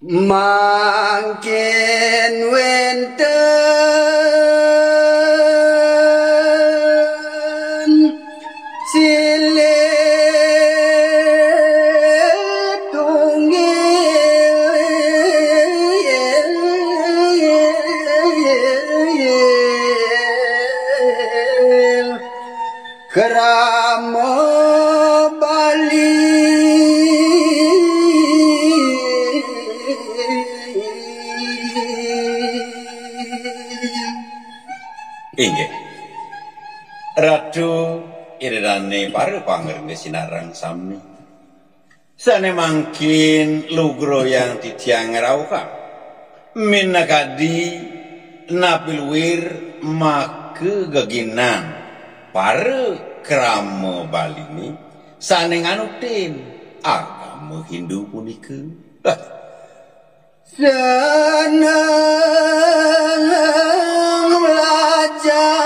Mangkin wenten silih tunggil krama Bali inggih ratu irirane para pangerti sinarang sami sane mangkin lugro yang titiang rauka minakadi napilwir make geginan para krama Bali ini sane nganutin agama Hindu punika seneng belajar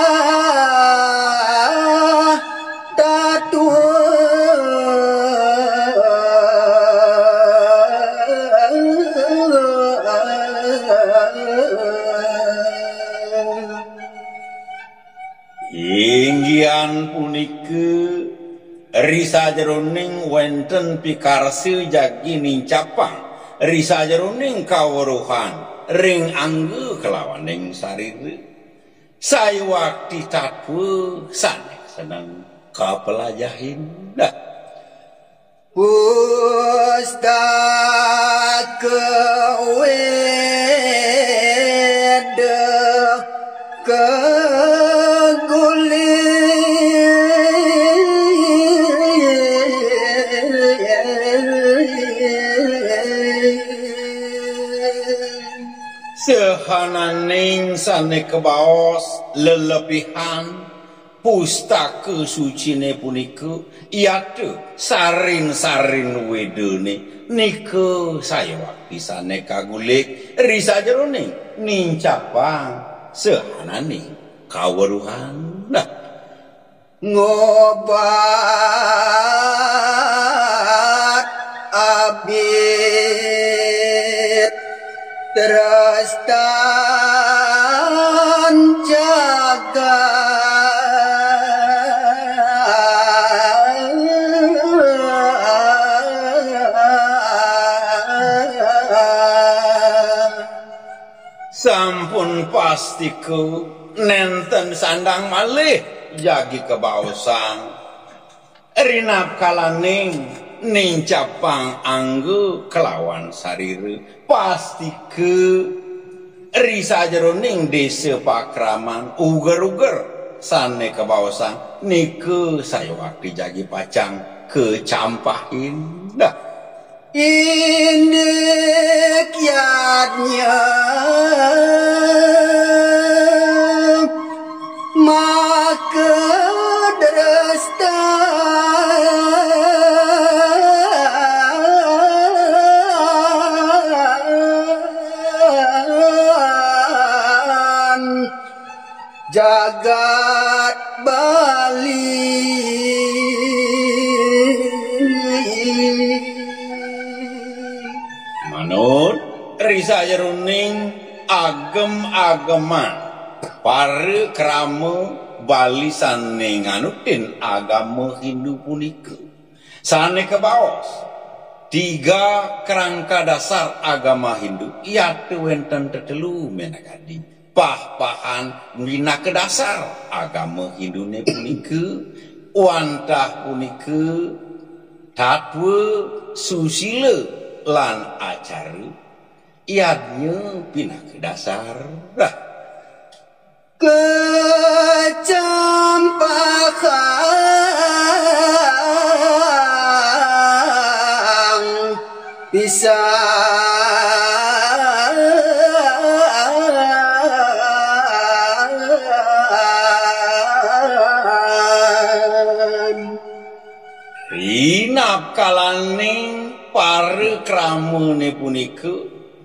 tatua inggian punika risa jeroning wenten pikarsi jagi nincapang risa jeroning kaweruhan ring angge kelawaning sarire saya waktu tatwe sanek senang kapelajahin dah pustaka weda sehananing sane kebaos lelebihan pustaka sucine punika iate sarin-sarin wedone nika saya waktu sane kagulik risa jeroning nincapang sehananing kaweruhan nah ngobat abid terus tan jaga sampun pastiku nenten sandang malih jagi kebaosan rinap kalaning nincapang angge kelawan sarire pasti ke risa jeroning desa pakraman uger-uger sane kebaosan nike saya waktu jagi pacang kecampahin dah ini kiatnya maka derastan jagat Bali manut risa jeroning agem-ageman para krama Bali sane nganutin agama Hindu punika sane kebaos tiga kerangka dasar agama Hindu iate wenten tetelu menakadi pah-pahan mina ke dasar agama Hindune punika wantah punika tatwe susila lan acara iadnya pina ke dasar kecampakan bisa rinap kalaning para kramane punika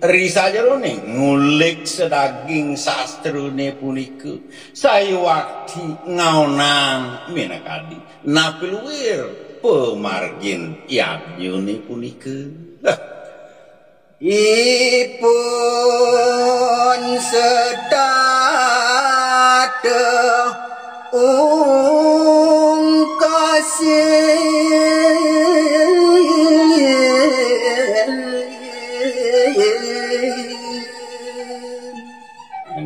risa jeroning ngulik sedaging sastrone punika saya waktu ngaonang minakadi napilwir pemargin yadnyone punika ipun sedate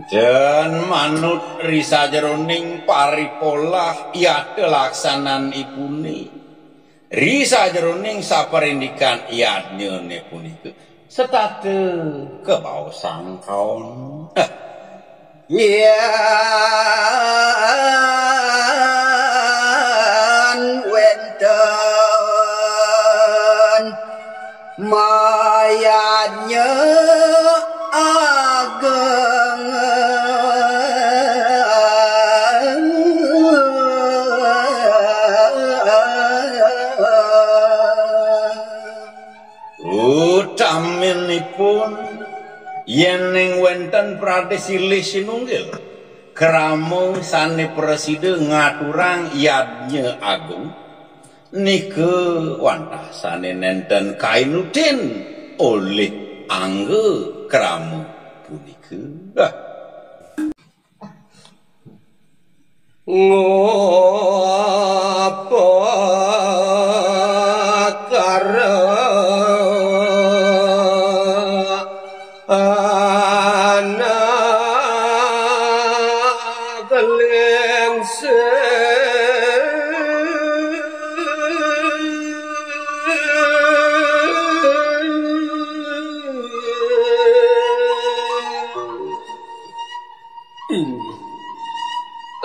dan manut risa jeroning paripolah yate laksanan ipune risa jeroning saperindikan yadnyene punika setate kebaosan kaon yan wenten mayatnya ageng utaminipun yen wenten pradesilih sinunggil krama sane preside ngaturang yadnya agung nike wantah sane nenten kainudin oleh angge krama punike ngopo karo anak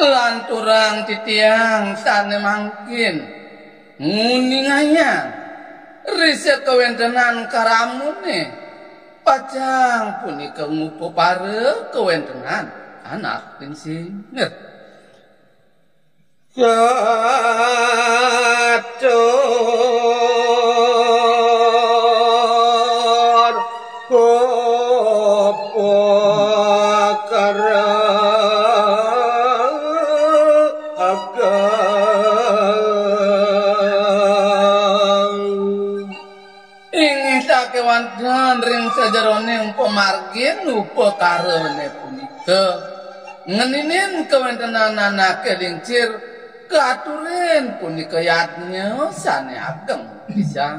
lanturang titiang sane mangkin nguninganya riset kewentenan karamune pajang punika ngupo pare kewentenan anak tinsinger catur opo karo kewanten ring sajeroning pemargin upo karone punika ngeninin kewentenan anak kelincir keaturin punika yatnya sane ageng bisa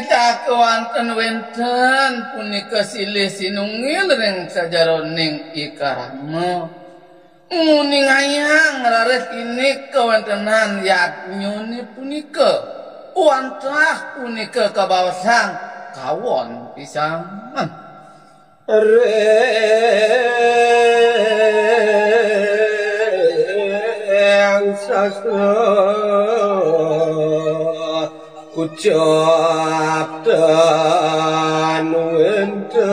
punika kewanten wenten punika silih sinunggil ring sajeroning ikarama nguningayang rares ini kewantenan yatnyone punika wantah punika kabawasang kawon pisang reng sastra ucap dan wenten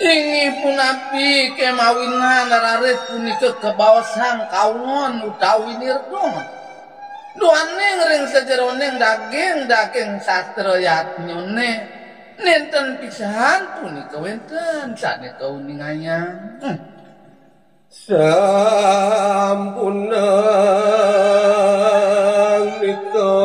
ingi punapi kemawinan raris punika kebawasan kawon utawi nirdon duaning ring sajeroning daging sastra yatnyone nenten pisahan punika wenten sane kauninganya sampunang nika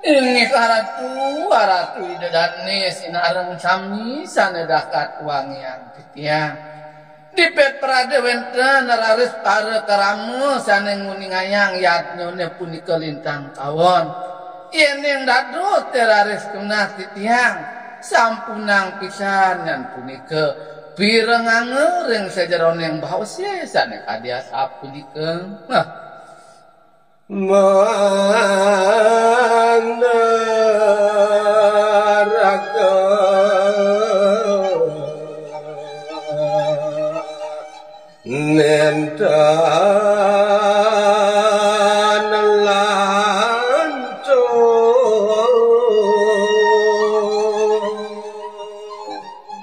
ingi aratu idadane sinareng sami sanedakat wangian titiang dipet prade wenten raris pare karamu sane nguningayang yatnyone punika lintang kawon yen ing dadu teraris kena titiang sampunang pisan yan punika pirengange ring sajeroning bahose sane kadiasa punika mana nenten lanco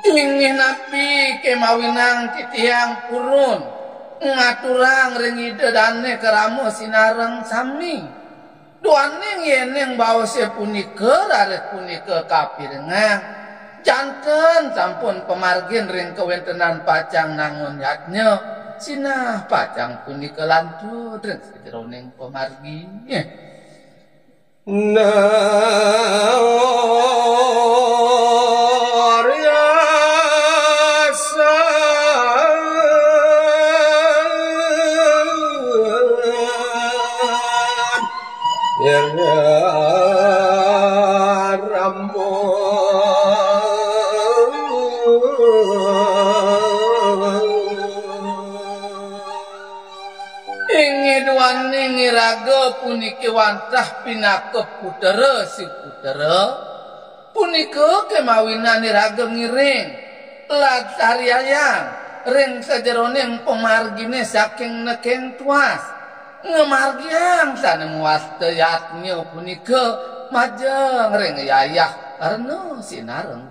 ingin napi kemawinang titiang purun ngaturang ring idedane keramu sinareng sami duaning yeneng bawase punika rares punika kapirengang janten sampun pemargin ring kewentenan pacang nangun yatnya sinah pacang punika lanjut ring sederoning pemargi Ingin raga puniki wantah pinakep putera si putera punika kemawinan raga ngiring latariayang ring sajeroning pemargine saking nekeng tuas ngemargiang sana muaste yatnya punika majeng ring yayah karena sinareng